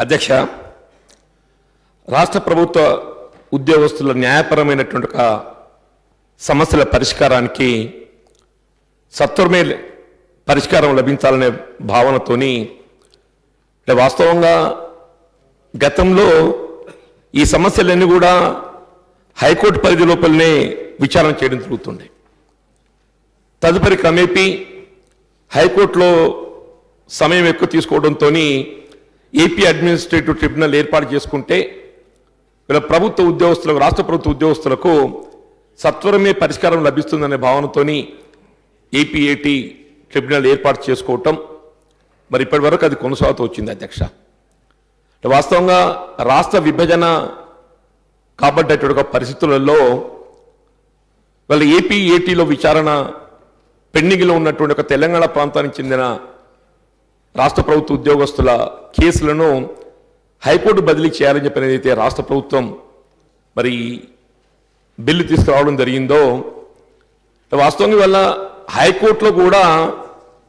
అధ్యక్ష, రాష్ట్ర ప్రభుత్వ ఉద్యోగస్తుల న్యాయపరమైనటువంటి సమస్యల పరిష్కారానికి సత్వరమే పరిష్కారం లభించాలనే భావనతోని వాస్తవంగా గతంలో ఈ సమస్యలన్నీ కూడా హైకోర్టు పరిధి లోపలనే విచారణ చేయడం జరుగుతుండే. తదుపరి క్రమేపీ హైకోర్టులో సమయం ఎక్కువ తీసుకోవడంతో ఏపీ అడ్మినిస్ట్రేటివ్ ట్రిబ్యునల్ ఏర్పాటు చేసుకుంటే వీళ్ళ ప్రభుత్వ ఉద్యోగస్తులకు, రాష్ట్ర ప్రభుత్వ ఉద్యోగస్తులకు సత్వరమే పరిష్కారం లభిస్తుందనే భావనతోని ఏపీఏటీ ట్రిబ్యునల్ ఏర్పాటు చేసుకోవటం మరి ఇప్పటి వరకు అది కొనసాగుతూ వచ్చింది. అధ్యక్ష, వాస్తవంగా రాష్ట్ర విభజన కాబట్టేటువంటి పరిస్థితులలో వాళ్ళ ఏపీఏటీలో విచారణ పెండింగ్లో ఉన్నటువంటి ఒక తెలంగాణ ప్రాంతానికి చెందిన రాష్ట్ర ప్రభుత్వ ఉద్యోగస్తుల కేసులను హైకోర్టు బదిలీ చేయాలని చెప్పిన ఏదైతే రాష్ట్ర ప్రభుత్వం మరి బిల్లు తీసుకురావడం జరిగిందో, వాస్తవంగా వల్ల హైకోర్టులో కూడా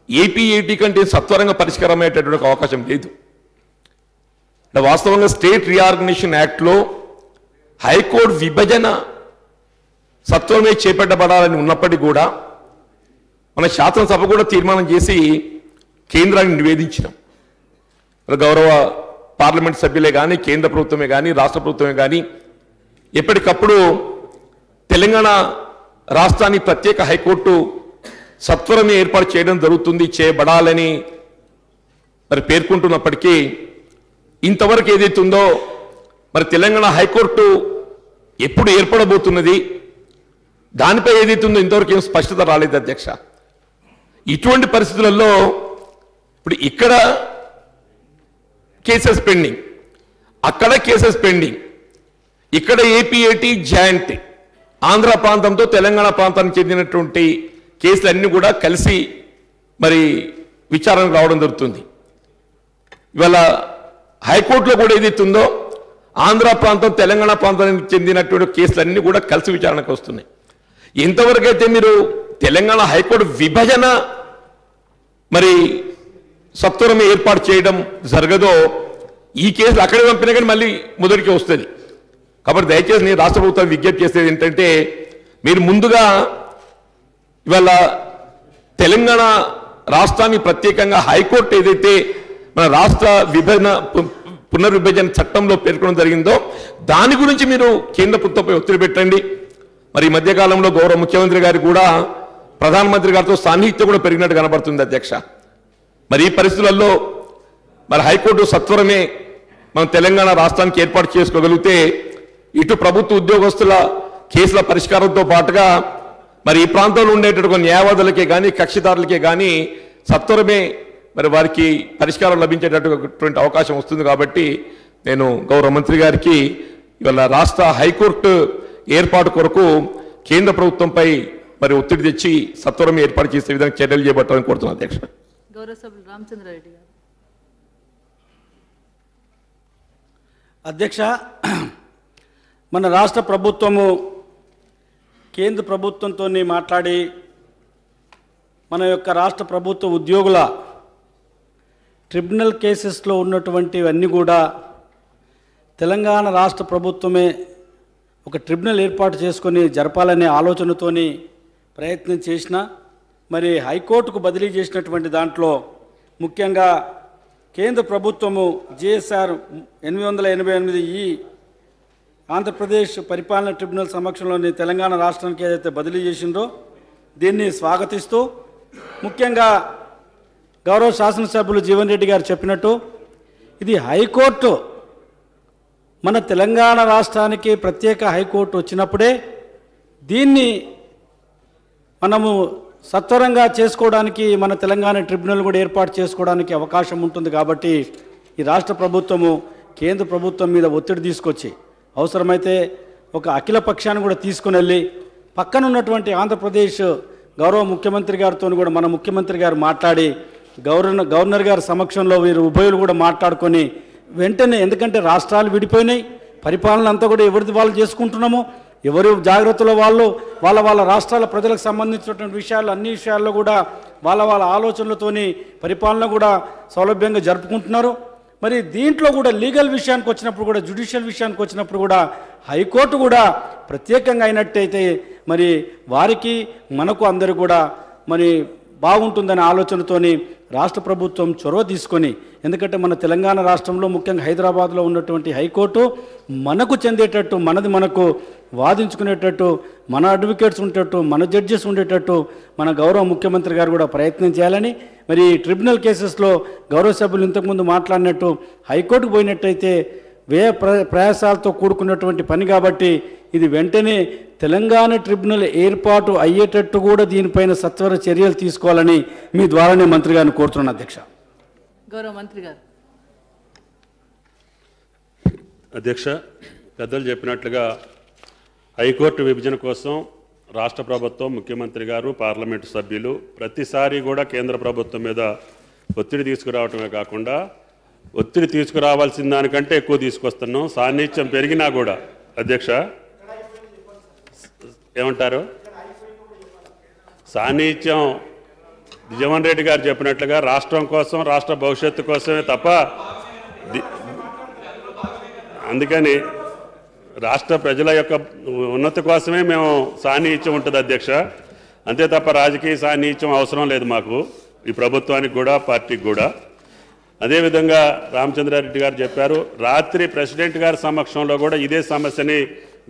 ఏపీఏటీ కంటే సత్వరంగా పరిష్కారం అయ్యేటటువంటి అవకాశం లేదు. వాస్తవంగా స్టేట్ రీఆర్గనైజేషన్ యాక్ట్లో హైకోర్టు విభజన సత్వరమే చేపట్టబడాలని ఉన్నప్పటికీ కూడా మన శాసనసభ కూడా తీర్మానం చేసి కేంద్రాన్ని నివేదించినాం. గౌరవ పార్లమెంట్ సభ్యులే కానీ, కేంద్ర ప్రభుత్వమే కానీ, రాష్ట్ర ప్రభుత్వమే కానీ ఎప్పటికప్పుడు తెలంగాణ రాష్ట్రాన్ని ప్రత్యేక హైకోర్టు సత్వరమే ఏర్పాటు చేయడం జరుగుతుంది, చేయబడాలని మరి పేర్కొంటున్నప్పటికీ ఇంతవరకు ఏదైతే ఉందో మరి తెలంగాణ హైకోర్టు ఎప్పుడు ఏర్పడబోతున్నది దానిపై ఏదైతే ఉందో ఇంతవరకు ఏం స్పష్టత రాలేదు. అధ్యక్ష, ఇటువంటి పరిస్థితులలో ఇప్పుడు ఇక్కడ కేసెస్ పెండింగ్, అక్కడ కేసెస్ పెండింగ్, ఇక్కడ ఏపీఏటీ జాయింట్ ఆంధ్ర ప్రాంతంతో తెలంగాణ ప్రాంతానికి చెందినటువంటి కేసులన్నీ కూడా కలిసి మరి విచారణకు రావడం జరుగుతుంది. ఇవాళ హైకోర్టులో కూడా ఏదైతే ఉందో ఆంధ్ర ప్రాంతం తెలంగాణ ప్రాంతానికి చెందినటువంటి కేసులన్నీ కూడా కలిసి విచారణకు వస్తున్నాయి. ఎంతవరకు అయితే మీరు తెలంగాణ హైకోర్టు విభజన మరి సత్వరమే ఏర్పాటు చేయడం జరగదో ఈ కేసులు అక్కడే పంపినా కానీ మళ్ళీ మొదటికి వస్తుంది. కాబట్టి దయచేసి నేను రాష్ట్ర ప్రభుత్వం విజ్ఞప్తి చేసేది ఏంటంటే మీరు ముందుగా ఇవాళ తెలంగాణ రాష్ట్రాన్ని ప్రత్యేకంగా హైకోర్టు ఏదైతే మన రాష్ట్ర విభజన పునర్విభజన చట్టంలో పేర్కొనడం జరిగిందో దాని గురించి మీరు కేంద్ర ప్రభుత్వంపై ఒత్తిడి పెట్టండి. మరి ఈ మధ్యకాలంలో గౌరవ ముఖ్యమంత్రి గారు కూడా ప్రధానమంత్రి గారితో సాన్నిహిత్యం కూడా పెరిగినట్టు కనబడుతుంది. అధ్యక్ష, మరి ఈ పరిస్థితులలో మరి హైకోర్టు సత్వరమే మనం తెలంగాణ రాష్ట్రానికి ఏర్పాటు చేసుకోగలిగితే ఇటు ప్రభుత్వ ఉద్యోగస్తుల కేసుల పరిష్కారంతో పాటుగా మరి ఈ ప్రాంతంలో ఉండేటటువంటి న్యాయవాదులకే కానీ, కక్షిదారులకే కానీ సత్వరమే మరి వారికి పరిష్కారం లభించేటటువంటి అవకాశం వస్తుంది. కాబట్టి నేను గౌరవ మంత్రి గారికి ఇవాళ రాష్ట్ర హైకోర్టు ఏర్పాటు కొరకు కేంద్ర ప్రభుత్వంపై మరి ఒత్తిడి తెచ్చి సత్వరమే ఏర్పాటు చేసే విధంగా చర్యలు చేపట్టాలని కోరుతున్నాను. అధ్యక్ష, గౌరవ సభ్యులు రామచంద్రారెడ్డి గారు. అధ్యక్ష, మన రాష్ట్ర ప్రభుత్వము కేంద్ర ప్రభుత్వంతో మాట్లాడి మన యొక్క రాష్ట్ర ప్రభుత్వ ఉద్యోగుల ట్రిబ్యునల్ కేసెస్లో ఉన్నటువంటివన్నీ కూడా తెలంగాణ రాష్ట్ర ప్రభుత్వమే ఒక ట్రిబ్యునల్ ఏర్పాటు చేసుకొని జరపాలనే ఆలోచనతోని ప్రయత్నం చేసిన మరి హైకోర్టుకు బదిలీ చేసినటువంటి దాంట్లో ముఖ్యంగా కేంద్ర ప్రభుత్వము జిఎస్ఆర్ 888 ఆంధ్రప్రదేశ్ పరిపాలన ట్రిబ్యునల్ సమక్షంలోని తెలంగాణ రాష్ట్రానికి ఏదైతే బదిలీ చేసిందో దీన్ని స్వాగతిస్తూ ముఖ్యంగా గౌరవ శాసనసభ్యులు జీవన్ రెడ్డి గారు చెప్పినట్టు ఇది హైకోర్టు మన తెలంగాణ రాష్ట్రానికి ప్రత్యేక హైకోర్టు వచ్చినప్పుడే దీన్ని మనము సత్వరంగా చేసుకోవడానికి మన తెలంగాణ ట్రిబ్యునల్ కూడా ఏర్పాటు చేసుకోవడానికి అవకాశం ఉంటుంది. కాబట్టి ఈ రాష్ట్ర ప్రభుత్వము కేంద్ర ప్రభుత్వం మీద ఒత్తిడి తీసుకొచ్చి అవసరమైతే ఒక అఖిల పక్షాన్ని కూడా తీసుకుని వెళ్ళి పక్కన ఉన్నటువంటి ఆంధ్రప్రదేశ్ గౌరవ ముఖ్యమంత్రి గారితో కూడా మన ముఖ్యమంత్రి గారు మాట్లాడి గవర్నర్ గారి సమక్షంలో వీరు ఉభయులు కూడా మాట్లాడుకొని వెంటనే, ఎందుకంటే రాష్ట్రాలు విడిపోయినాయి, పరిపాలన అంతా కూడా ఎవరిది వాళ్ళు చేసుకుంటున్నాము, ఎవరు జాగ్రత్తలో వాళ్ళు వాళ్ళ రాష్ట్రాల ప్రజలకు సంబంధించినటువంటి విషయాలు అన్ని విషయాల్లో కూడా వాళ్ళ ఆలోచనలతోని పరిపాలన కూడా సౌలభ్యంగా జరుపుకుంటున్నారు. మరి దీంట్లో కూడా లీగల్ విషయానికి వచ్చినప్పుడు కూడా, జ్యుడిషియల్ విషయానికి వచ్చినప్పుడు కూడా హైకోర్టు కూడా ప్రత్యేకంగా అయినట్టయితే మరి వారికి మనకు అందరూ కూడా మరి బాగుంటుందనే ఆలోచనతోని రాష్ట్ర ప్రభుత్వం చొరవ తీసుకొని, ఎందుకంటే మన తెలంగాణ రాష్ట్రంలో ముఖ్యంగా హైదరాబాద్లో ఉన్నటువంటి హైకోర్టు మనకు చెందేటట్టు, మనది మనకు వాదించుకునేటట్టు, మన అడ్వకేట్స్ ఉండేటట్టు, మన జడ్జెస్ ఉండేటట్టు మన గౌరవ ముఖ్యమంత్రి గారు కూడా ప్రయత్నం చేయాలని, మరి ట్రిబ్యునల్ కేసెస్లో గౌరవ సభ్యులు ఇంతకుముందు మాట్లాడినట్టు హైకోర్టుకు పోయినట్టయితే వ్యయ ప్రయాసాలతో కూడుకున్నటువంటి పని కాబట్టి ఇది వెంటనే తెలంగాణ ట్రిబ్యునల్ ఏర్పాటు అయ్యేటట్టు కూడా దీనిపైన సత్వర చర్యలు తీసుకోవాలని మీ ద్వారానే మంత్రి గారిని కోరుతున్నాను అధ్యక్ష. గౌరవ మంత్రి గారు. అధ్యక్ష, పెద్దలు చెప్పినట్లుగా హైకోర్టు విభజన కోసం రాష్ట్ర ప్రభుత్వం, ముఖ్యమంత్రి గారు, పార్లమెంటు సభ్యులు ప్రతిసారి కూడా కేంద్ర ప్రభుత్వం మీద ఒత్తిడి తీసుకురావటమే కాకుండా ఒత్తిడి తీసుకురావాల్సిన దానికంటే ఎక్కువ తీసుకొస్తున్నాం. సాన్నిధ్యం పెరిగినా కూడా అధ్యక్ష ఏమంటారు, సాన్నిధ్యం జగన్ రెడ్డి గారు చెప్పినట్లుగా రాష్ట్రం కోసం, రాష్ట్ర భవిష్యత్తు కోసమే తప్ప అందుకని రాష్ట్ర ప్రజల యొక్క ఉన్నతి కోసమే మేము సాన్నిధ్యం ఉంటుంది అధ్యక్ష. అంతే తప్ప రాజకీయ సాన్నిధ్యం అవసరం లేదు మాకు, ఈ ప్రభుత్వానికి కూడా, పార్టీకి కూడా. అదేవిధంగా రామచంద్రారెడ్డి గారు చెప్పారు, రాత్రి ప్రెసిడెంట్ గారి సమక్షంలో కూడా ఇదే సమస్యని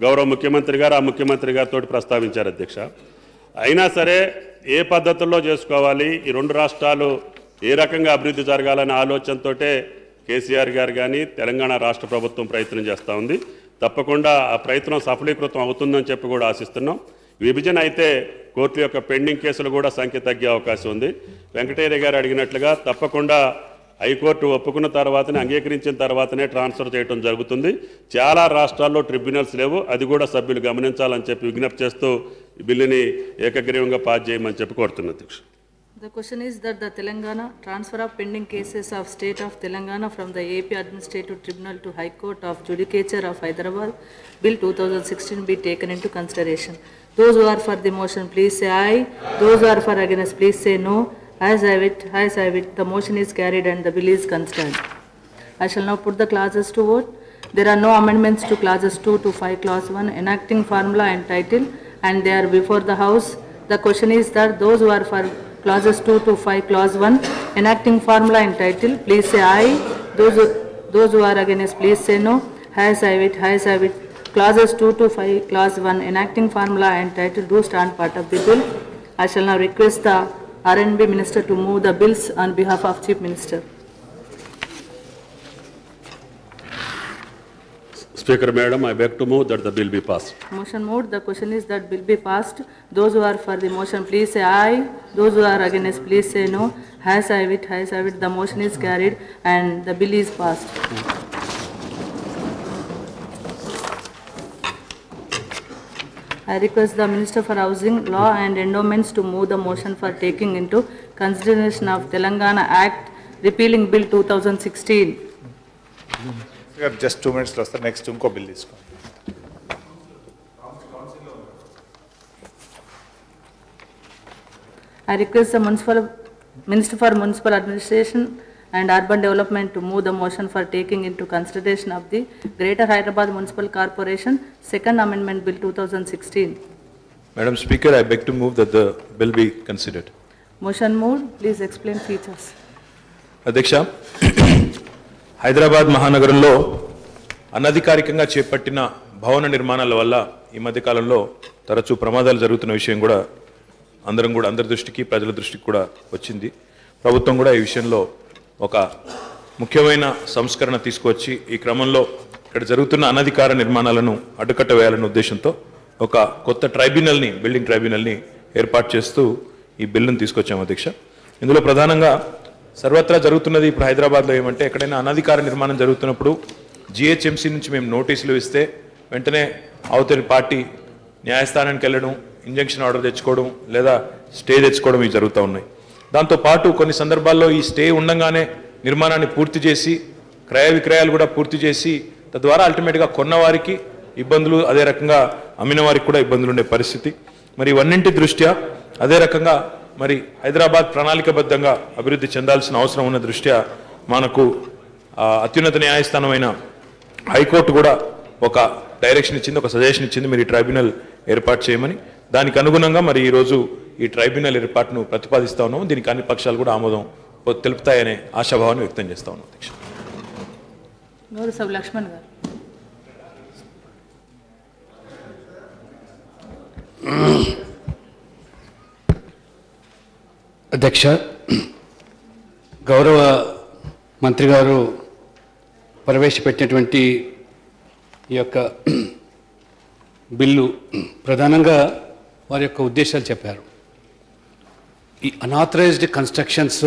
గౌరవ ముఖ్యమంత్రి గారు, ఆ ముఖ్యమంత్రి గారితో ప్రస్తావించారు అధ్యక్ష. అయినా సరే ఏ పద్ధతుల్లో చేసుకోవాలి, ఈ రెండు రాష్ట్రాలు ఏ రకంగా అభివృద్ధి జరగాలనే ఆలోచనతో కేసీఆర్ గారు కానీ తెలంగాణ రాష్ట్ర ప్రభుత్వం ప్రయత్నం చేస్తూ ఉంది. తప్పకుండా ఆ ప్రయత్నం సఫలీకృతం అవుతుందని చెప్పి కూడా ఆశిస్తున్నాం. విభజన అయితే కోర్టు యొక్క పెండింగ్ కేసులు కూడా సంఖ్య తగ్గే అవకాశం ఉంది. వెంకటయ్య గారు అడిగినట్లుగా తప్పకుండా హైకోర్టు ఒప్పుకున్న తర్వాతనే, అంగీకరించిన తర్వాతనే ట్రాన్స్ఫర్ చేయడం జరుగుతుంది. చాలా రాష్ట్రాల్లో ట్రిబ్యునల్స్ లేవు, అది కూడా సభ్యులు గమనించాలని చెప్పి విజ్ఞప్తి చేస్తూ ఈ బిల్లుని ఏకగ్రీవంగా పాస్ చేయమని చెప్పి కోరుతున్నా అధ్యక్ష. The question is that the Telangana transfer of pending cases of state of Telangana from the AP Administrative Tribunal to High Court of Judicature of Hyderabad, Bill 2016 be taken into consideration. Those who are for the motion, please say aye. Those who are for against, please say no. Ayes have it, ayes have it. The motion is carried and the bill is considered. I shall now put the clauses to vote. There are no amendments to clauses 2 to 5, clause 1, enacting formula and title, and they are before the House. The question is that those who are for clauses 2 to 5, clause 1, enacting formula and title, please say aye. Those who are against, please say no. Ayes have it, ayes have it. Clauses 2 to 5, clause 1, enacting formula and title do stand part of the bill. I shall now request the R&B Minister to move the bills on behalf of Chief Minister. Speaker Madam, I beg to move that the bill be passed. Motion moved. The question is that bill be passed. Those who are for the motion, please say aye. Those who are against, please say no. Ayes have it, ayes have it. The motion is carried and the bill is passed. I request the Minister for Housing, Law and Endowments to move the motion for taking into consideration of Telangana Act repealing Bill 2016. Just 2 minutes lost. The next unko bill is gone. I request the Minister for Municipal Administration and Urban Development to move the motion for taking into consideration of the Greater Hyderabad Municipal Corporation Second Amendment Bill 2016. Madam Speaker, I beg to move that the bill be considered. Motion moved. Please explain features. అధ్యక్ష, హైదరాబాద్ మహానగరంలో అనధికారికంగా చేపట్టిన భవన నిర్మాణాల వల్ల ఈ మధ్యకాలంలో తరచూ ప్రమాదాలు జరుగుతున్న విషయం కూడా అందరి దృష్టికి, ప్రజల దృష్టికి కూడా వచ్చింది. ప్రభుత్వం కూడా ఈ విషయంలో ఒక ముఖ్యమైన సంస్కరణ తీసుకొచ్చి ఈ క్రమంలో ఇక్కడ జరుగుతున్న అనధికార నిర్మాణాలను అడ్డుకట్ట వేయాలనే ఉద్దేశంతో ఒక కొత్త ట్రైబ్యునల్ని, బిల్డింగ్ ట్రైబ్యునల్ని ఏర్పాటు చేస్తూ ఈ బిల్లును తీసుకొచ్చాము అధ్యక్ష. ఇందులో ప్రధానంగా సర్వత్రా జరుగుతున్నది ఇప్పుడు హైదరాబాద్లో ఏమంటే, ఎక్కడైనా అనధికార నిర్మాణం జరుగుతున్నప్పుడు జిహెచ్ఎంసీ నుంచి మేము నోటీసులు ఇస్తే వెంటనే అవతలి పార్టీ న్యాయస్థానానికి వెళ్ళడం, ఇంజంక్షన్ ఆర్డర్ తెచ్చుకోవడం లేదా స్టే తెచ్చుకోవడం ఇవి జరుగుతూ ఉన్నాయి. దాంతోపాటు కొన్ని సందర్భాల్లో ఈ స్టే ఉండగానే నిర్మాణాన్ని పూర్తి చేసి క్రయ విక్రయాలు కూడా పూర్తి చేసి తద్వారా అల్టిమేట్గా కొన్నవారికి ఇబ్బందులు, అదే రకంగా అమ్మిన వారికి కూడా ఇబ్బందులు ఉండే పరిస్థితి. మరి ఇవన్నింటి దృష్ట్యా అదే రకంగా మరి హైదరాబాద్ ప్రణాళికబద్ధంగా అభివృద్ధి చెందాల్సిన అవసరం ఉన్న దృష్ట్యా మనకు అత్యున్నత న్యాయస్థానమైన హైకోర్టు కూడా ఒక డైరెక్షన్ ఇచ్చింది, ఒక సజెషన్ ఇచ్చింది, మీరు ఈ ట్రైబ్యునల్ ఏర్పాటు చేయమని. దానికి అనుగుణంగా మరి ఈరోజు ఈ ట్రైబ్యునల్ ఏర్పాటును ప్రతిపాదిస్తా ఉన్నాము. దీనికి అన్ని పక్షాలు కూడా ఆమోదం తెలుపుతాయనే ఆశాభావాన్ని వ్యక్తం చేస్తా ఉన్నాం. అధ్యక్ష. గౌరవ సభ లక్ష్మణ్ గారు. అధ్యక్ష, గౌరవ మంత్రి గారు ప్రవేశపెట్టినటువంటి ఈ యొక్క బిల్లు ప్రధానంగా వారి యొక్క ఉద్దేశాలు చెప్పారు. ఈ అనాథరైజ్డ్ కన్స్ట్రక్షన్స్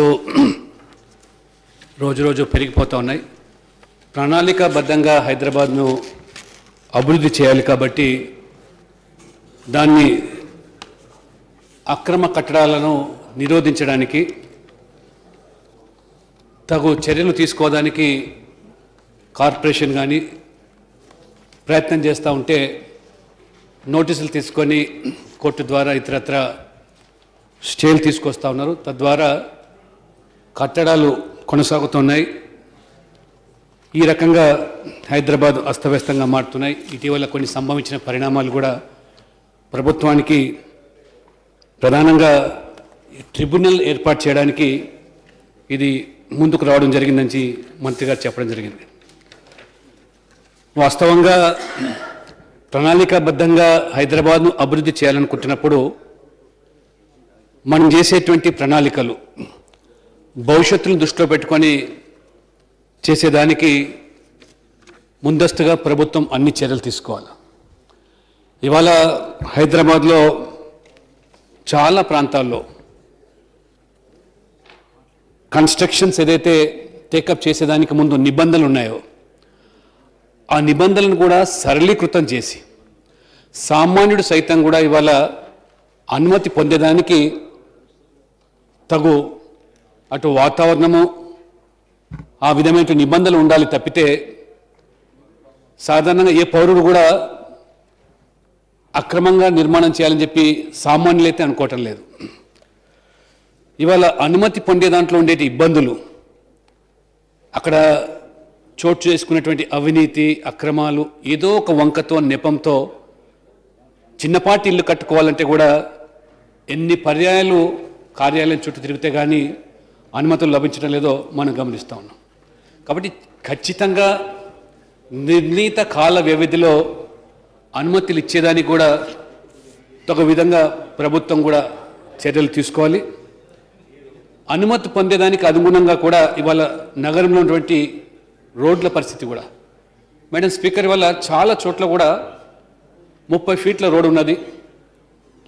రోజు రోజు పెరిగిపోతూ ఉన్నాయి. ప్రణాళికాబద్ధంగా హైదరాబాద్ను అభివృద్ధి చేయాలి కాబట్టి దాన్ని అక్రమ కట్టడాలను నిరోధించడానికి తగు చర్యలు తీసుకోవడానికి కార్పొరేషన్ కానీ ప్రయత్నం చేస్తూ ఉంటే నోటీసులు తీసుకొని కోర్టు ద్వారా ఇతరత్ర స్టేలు తీసుకొస్తూ ఉన్నారు. తద్వారా కట్టడాలు కొనసాగుతున్నాయి. ఈ రకంగా హైదరాబాద్ అస్తవ్యస్తంగా మారుతున్నాయి. ఇటీవల కొన్ని సంభవించిన పరిణామాలు కూడా ప్రభుత్వానికి ప్రధానంగా ట్రిబ్యునల్ ఏర్పాటు చేయడానికి ఇది ముందుకు రావడం జరిగిందని మంత్రి గారు చెప్పడం జరిగింది. వాస్తవంగా ప్రణాళికాబద్ధంగా హైదరాబాద్ను అభివృద్ధి చేయాలనుకుంటున్నప్పుడు మనం చేసేటువంటి ప్రణాళికలు భవిష్యత్తును దృష్టిలో పెట్టుకొని చేసేదానికి ముందస్తుగా ప్రభుత్వం అన్ని చర్యలు తీసుకోవాలి. ఇవాళ హైదరాబాద్లో చాలా ప్రాంతాల్లో కన్స్ట్రక్షన్స్ ఏదైతే టేకప్ చేసేదానికి ముందు నిబంధనలు ఉన్నాయో ఆ నిబంధనలను కూడా సరళీకృతం చేసి సామాన్యుడు సైతం కూడా ఇవాళ అనుమతి పొందేదానికి తగు అటు వాతావరణము ఆ విధమైన నిబంధనలు ఉండాలి తప్పితే సాధారణంగా ఏ పౌరుడు కూడా అక్రమంగా నిర్మాణం చేయాలని చెప్పి సామాన్యులైతే అనుకోవటం లేదు. ఇవాళ అనుమతి పొందే దాంట్లో ఉండేటి ఇబ్బందులు, అక్కడ చోటు చేసుకున్నటువంటి అవినీతి అక్రమాలు, ఏదో ఒక వంకతో నెపంతో చిన్నపాటి ఇల్లు కట్టుకోవాలంటే కూడా ఎన్ని పర్యాయాలు కార్యాలయం చుట్టూ తిరిగితే కానీ అనుమతులు లభించడం లేదో మనం గమనిస్తూ ఉన్నాం. కాబట్టి ఖచ్చితంగా నిర్ణీత కాల వ్యవధిలో అనుమతులు ఇచ్చేదానికి కూడా ఒక విధంగా ప్రభుత్వం కూడా చర్యలు తీసుకోవాలి. అనుమతి పొందేదానికి అనుగుణంగా కూడా ఇవాళ నగరంలో ఉన్నటువంటి రోడ్ల పరిస్థితి కూడా, మేడం స్పీకర్, వల్ల చాలా చోట్ల కూడా 30 ఫీట్ల రోడ్డు ఉన్నది,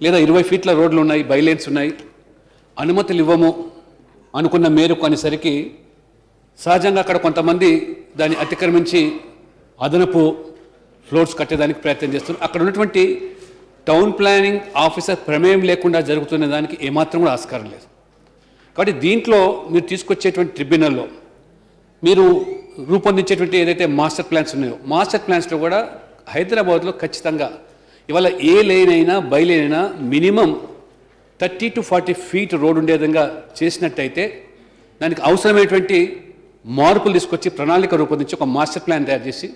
లేదా 20 ఫీట్ల రోడ్లు ఉన్నాయి, బైలేన్స్ ఉన్నాయి. అనుమతులు ఇవ్వము అనుకున్న మేరకు అనేసరికి సహజంగా అక్కడ కొంతమంది దాన్ని అతిక్రమించి అదనపు ఫ్లోర్స్ కట్టేదానికి ప్రయత్నం చేస్తున్నారు. అక్కడ ఉన్నటువంటి టౌన్ ప్లానింగ్ ఆఫీసర్ ప్రమేయం లేకుండా జరుగుతున్న దానికి ఏమాత్రం కూడా ఆస్కారం లేదు. కాబట్టి దీంట్లో మీరు తీసుకొచ్చేటువంటి ట్రిబ్యునల్లో మీరు రూపొందించేటువంటి ఏదైతే మాస్టర్ ప్లాన్స్ ఉన్నాయో మాస్టర్ ప్లాన్స్లో కూడా హైదరాబాద్లో ఖచ్చితంగా ఇవాళ ఏ లేన్ అయినా బై లేన్ అయినా మినిమం 30 to 40 ఫీట్ రోడ్ ఉండే విధంగా చేసినట్టయితే దానికి అవసరమైనటువంటి మార్పులు తీసుకొచ్చి ప్రణాళిక రూపొందించి ఒక మాస్టర్ ప్లాన్ తయారు చేసి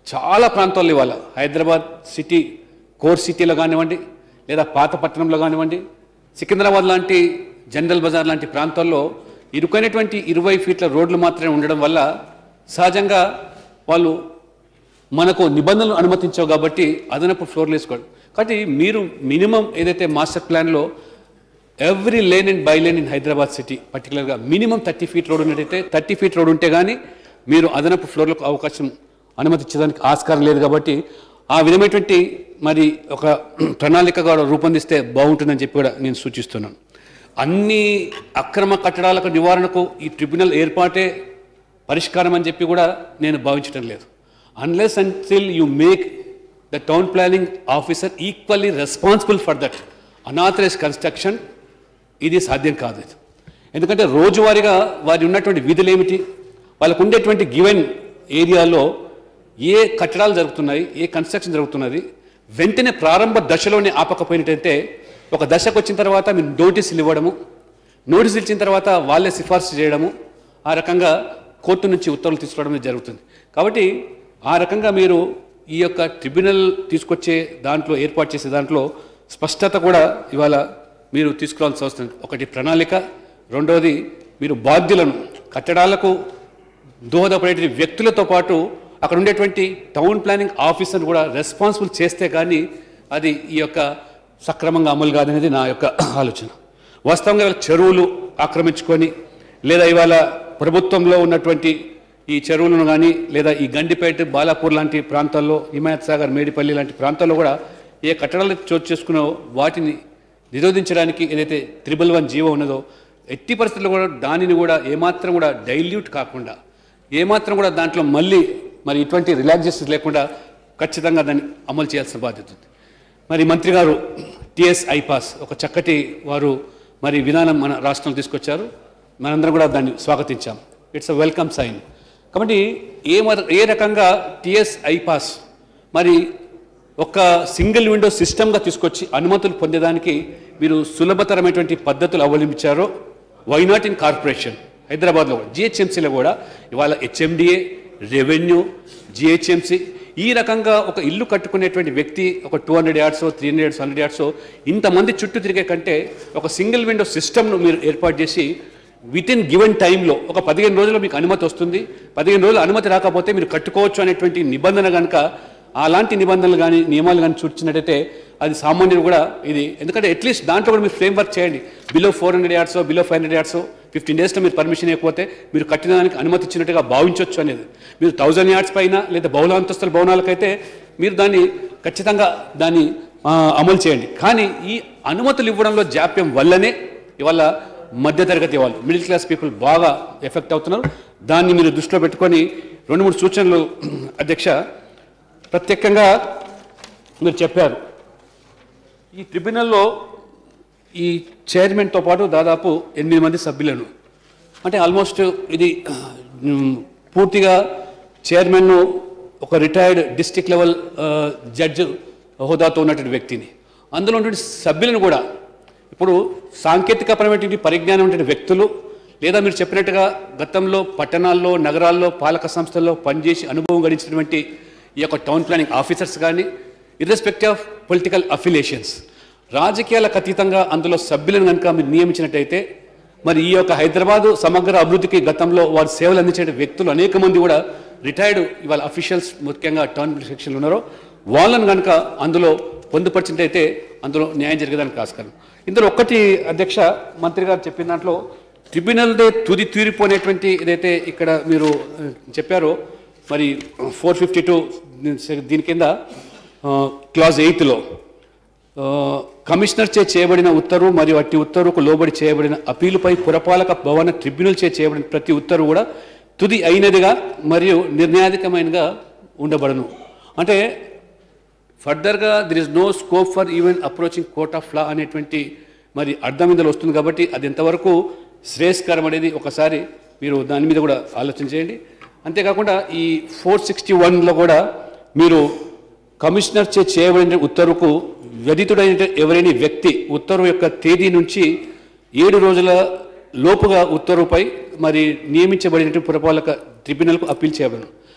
చాలా ప్రాంతాల్లో ఇవాళ హైదరాబాద్ సిటీ కోర్ సిటీలో కానివ్వండి, లేదా పాత పట్టణంలో కానివ్వండి, సికింద్రాబాద్ లాంటి జనరల్ బజార్ లాంటి ప్రాంతాల్లో ఇరుకైనటువంటి 20 ఫీట్ల రోడ్లు మాత్రమే ఉండడం వల్ల సహజంగా వాళ్ళు మనకు నిబంధనలు అనుమతించవు కాబట్టి అదనపు ఫ్లోర్లు వేసుకోండి. కాబట్టి మీరు మినిమం ఏదైతే మాస్టర్ ప్లాన్లో every lane and by lane in Hyderabad city పర్టికులర్గా మినిమం 30 ఫీట్ రోడ్ ఉన్నట్టయితే 30 ఫీట్ రోడ్ ఉంటే కానీ మీరు అదనపు ఫ్లోర్లకు అవకాశం అనుమతి ఇచ్చేదానికి ఆస్కారం లేదు. కాబట్టి ఆ విధమైనటువంటి మరి ఒక ప్రణాళిక కూడా రూపొందిస్తే బాగుంటుందని చెప్పి కూడా నేను సూచిస్తున్నాను. అన్ని అక్రమ కట్టడాలకు నివారణకు ఈ ట్రిబ్యునల్ ఏర్పాటే పరిష్కారం అని చెప్పి కూడా నేను భావించడం లేదు. Unless until you make the town planning officer equally responsible for that unauthorised construction, ఇది సాధ్యం కాదు. ఎందుకంటే రోజువారీగా వారి ఉన్నటువంటి విధులు ఏమిటి, వాళ్ళకు ఉండేటువంటి గివెన్ ఏరియాలో ఏ కట్టడాలు జరుగుతున్నాయి, ఏ కన్స్ట్రక్షన్ జరుగుతున్నది, వెంటనే ప్రారంభ దశలోనే ఆపకపోయినట్టయితే ఒక దశకు వచ్చిన తర్వాత మీరు నోటీసులు ఇవ్వడము, నోటీసులు ఇచ్చిన తర్వాత వాళ్ళే సిఫార్సు చేయడము, ఆ రకంగా కోర్టు నుంచి ఉత్తర్వులు తీసుకురావడం జరుగుతుంది. కాబట్టి ఆ రకంగా మీరు ఈ యొక్క ట్రిబ్యునల్ తీసుకొచ్చే దాంట్లో ఏర్పాటు చేసే దాంట్లో స్పష్టత కూడా ఇవాళ మీరు తీసుకురావాల్సి వస్తుంది. ఒకటి ప్రణాళిక, రెండవది మీరు బాధ్యులను కట్టడాలకు దోహదపడే వ్యక్తులతో పాటు అక్కడ ఉండేటువంటి టౌన్ ప్లానింగ్ ఆఫీసర్ని కూడా రెస్పాన్సిబుల్ చేస్తే కానీ అది ఈ యొక్క సక్రమంగా అమలు కాదనేది నా యొక్క ఆలోచన. వాస్తవంగా చెరువులు ఆక్రమించుకొని లేదా ఇవాళ ప్రభుత్వంలో ఉన్నటువంటి ఈ చెరువులను కానీ లేదా ఈ గండిపేట బాలాపూర్ లాంటి ప్రాంతాల్లో హిమాయత్ సాగర్ మేడిపల్లి లాంటి ప్రాంతాల్లో కూడా ఏ కట్టడాలు చోటు చేసుకున్నో వాటిని నిరోధించడానికి ఏదైతే 311 జీవో ఉన్నదో ఎట్టి పరిస్థితుల్లో కూడా దానిని కూడా ఏమాత్రం కూడా డైల్యూట్ కాకుండా ఏమాత్రం కూడా దాంట్లో మళ్ళీ మరి ఇటువంటి రిలాక్సేషన్స్ లేకుండా ఖచ్చితంగా దాన్ని అమలు చేయాల్సిన బాధ్యత ఉంది. మరి మంత్రి గారు టిఎస్ ఐపాస్ ఒక చక్కటి వారు మరి విధానం మన రాష్ట్రంలో తీసుకొచ్చారు. మనందరం కూడా దాన్ని స్వాగతించాం. It's a welcome sign. కాబట్టి ఏ రకంగా టిఎస్ ఐపాస్ మరి ఒక సింగిల్ విండో సిస్టమ్గా తీసుకొచ్చి అనుమతులు పొందేదానికి మీరు సులభతరమైనటువంటి పద్ధతులు అవలంబించారో వై నాట్ ఇన్ కార్పొరేషన్ హైదరాబాద్లో కూడా జిహెచ్ఎంసీలో కూడా ఇవాళ హెచ్ఎండిఏ, రెవెన్యూ, జిహెచ్ఎంసీ ఈ రకంగా ఒక ఇల్లు కట్టుకునేటువంటి వ్యక్తి ఒక 200 yards 300 yards 100 yards ఇంతమంది చుట్టూ తిరిగే కంటే ఒక సింగిల్ విండో సిస్టమ్ను మీరు ఏర్పాటు చేసి వితిన్ గివెన్ టైంలో ఒక 15 రోజుల్లో మీకు అనుమతి వస్తుంది. 15 రోజులు అనుమతి రాకపోతే మీరు కట్టుకోవచ్చు అనేటువంటి నిబంధన కనుక అలాంటి నిబంధనలు కానీ నియమాలు కానీ చూచినట్టయితే అది సామాన్యులు కూడా ఇది ఎందుకంటే అట్లీస్ట్ దాంట్లో కూడా మీరు ఫ్రేమ్ వర్క్ చేయండి. బిలో 400 yards బిలో 500 yards 15 daysలో మీరు పర్మిషన్ ఇవ్వకపోతే మీరు కట్టిన దానికి అనుమతి ఇచ్చినట్టుగా భావించవచ్చు అనేది. మీరు 1000 yards పైన లేదా బహుళ అంతస్తుల భవనాలకైతే మీరు దాన్ని ఖచ్చితంగా దాన్ని అమలు చేయండి. కానీ ఈ అనుమతులు ఇవ్వడంలో జాప్యం వల్లనే ఇవాళ మధ్యతరగతి వాళ్ళు మిడిల్ క్లాస్ పీపుల్ బాగా ఎఫెక్ట్ అవుతున్నారు. దాన్ని మీరు దృష్టిలో పెట్టుకొని 2-3 సూచనలు అధ్యక్ష ప్రత్యేకంగా మీరు చెప్పారు. ఈ ట్రిబ్యునల్లో ఈ చైర్మన్తో పాటు దాదాపు 8 మంది సభ్యులను అంటే ఆల్మోస్ట్ ఇది పూర్తిగా చైర్మన్ను ఒక రిటైర్డ్ డిస్ట్రిక్ట్ లెవెల్ జడ్జ్ హోదాతో ఉన్నటువంటి వ్యక్తిని అందులో ఉన్నటువంటి సభ్యులను కూడా ఇప్పుడు సాంకేతికపరమైనటువంటి పరిజ్ఞానం ఉండే వ్యక్తులు లేదా మీరు చెప్పినట్టుగా గతంలో పట్టణాల్లో నగరాల్లో పాలక సంస్థల్లో పనిచేసి అనుభవం గడించినటువంటి ఈ యొక్క టౌన్ ప్లానింగ్ ఆఫీసర్స్ కానీ ఇర్రెస్పెక్టివ్ ఆఫ్ పొలిటికల్ అఫిలియేషన్స్ రాజకీయాలకు అతీతంగా అందులో సభ్యులను కనుక మీరు నియమించినట్టయితే మరి ఈ యొక్క హైదరాబాదు సమగ్ర అభివృద్ధికి గతంలో వారు సేవలు అందించే వ్యక్తులు అనేక మంది కూడా రిటైర్డ్ ఇవాళ అఫీషియల్స్ ముఖ్యంగా టౌన్ సెక్షన్లు ఉన్నారో వాళ్ళను కనుక అందులో పొందుపరిచినట్టయితే అందులో న్యాయం జరిగేదానికి ఆస్కారం. ఇందులో ఒక్కటి అధ్యక్ష మంత్రి గారు చెప్పిన దాంట్లో ట్రిబ్యునల్దే తుది తీరిపోయినటువంటి ఏదైతే ఇక్కడ మీరు చెప్పారో మరి 452 దీని కింద క్లాజ్ 8లో కమిషనర్ చే చేయబడిన ఉత్తర్వు మరియు అట్టి ఉత్తర్వుకు లోబడి చేయబడిన అపీలుపై పురపాలక భవన ట్రిబ్యునల్ చే చేయబడిన ప్రతి ఉత్తర్వు కూడా తుది అయినదిగా మరియు నిర్ణయాధికమైనగా ఉండబడను. అంటే ఫర్దర్గా there is no scope for even approaching court of law అనేటువంటి మరి అర్థం ఇందులో వస్తుంది. కాబట్టి అది ఎంతవరకు శ్రేయస్కరం అనేది ఒకసారి మీరు దాని మీద కూడా ఆలోచన చేయండి. అంతేకాకుండా ఈ 461లో కూడా మీరు కమిషనర్ చే చేయబడిన ఉత్తర్వుకు వ్యధితుడైన ఎవరైనా వ్యక్తి ఉత్తర్వు యొక్క తేదీ నుంచి 7 రోజుల లోపుగా ఉత్తర్వుపై మరి నియమించబడినటువంటి పురపాలక ట్రిబ్యునల్కు అప్పీల్ చేయబడను.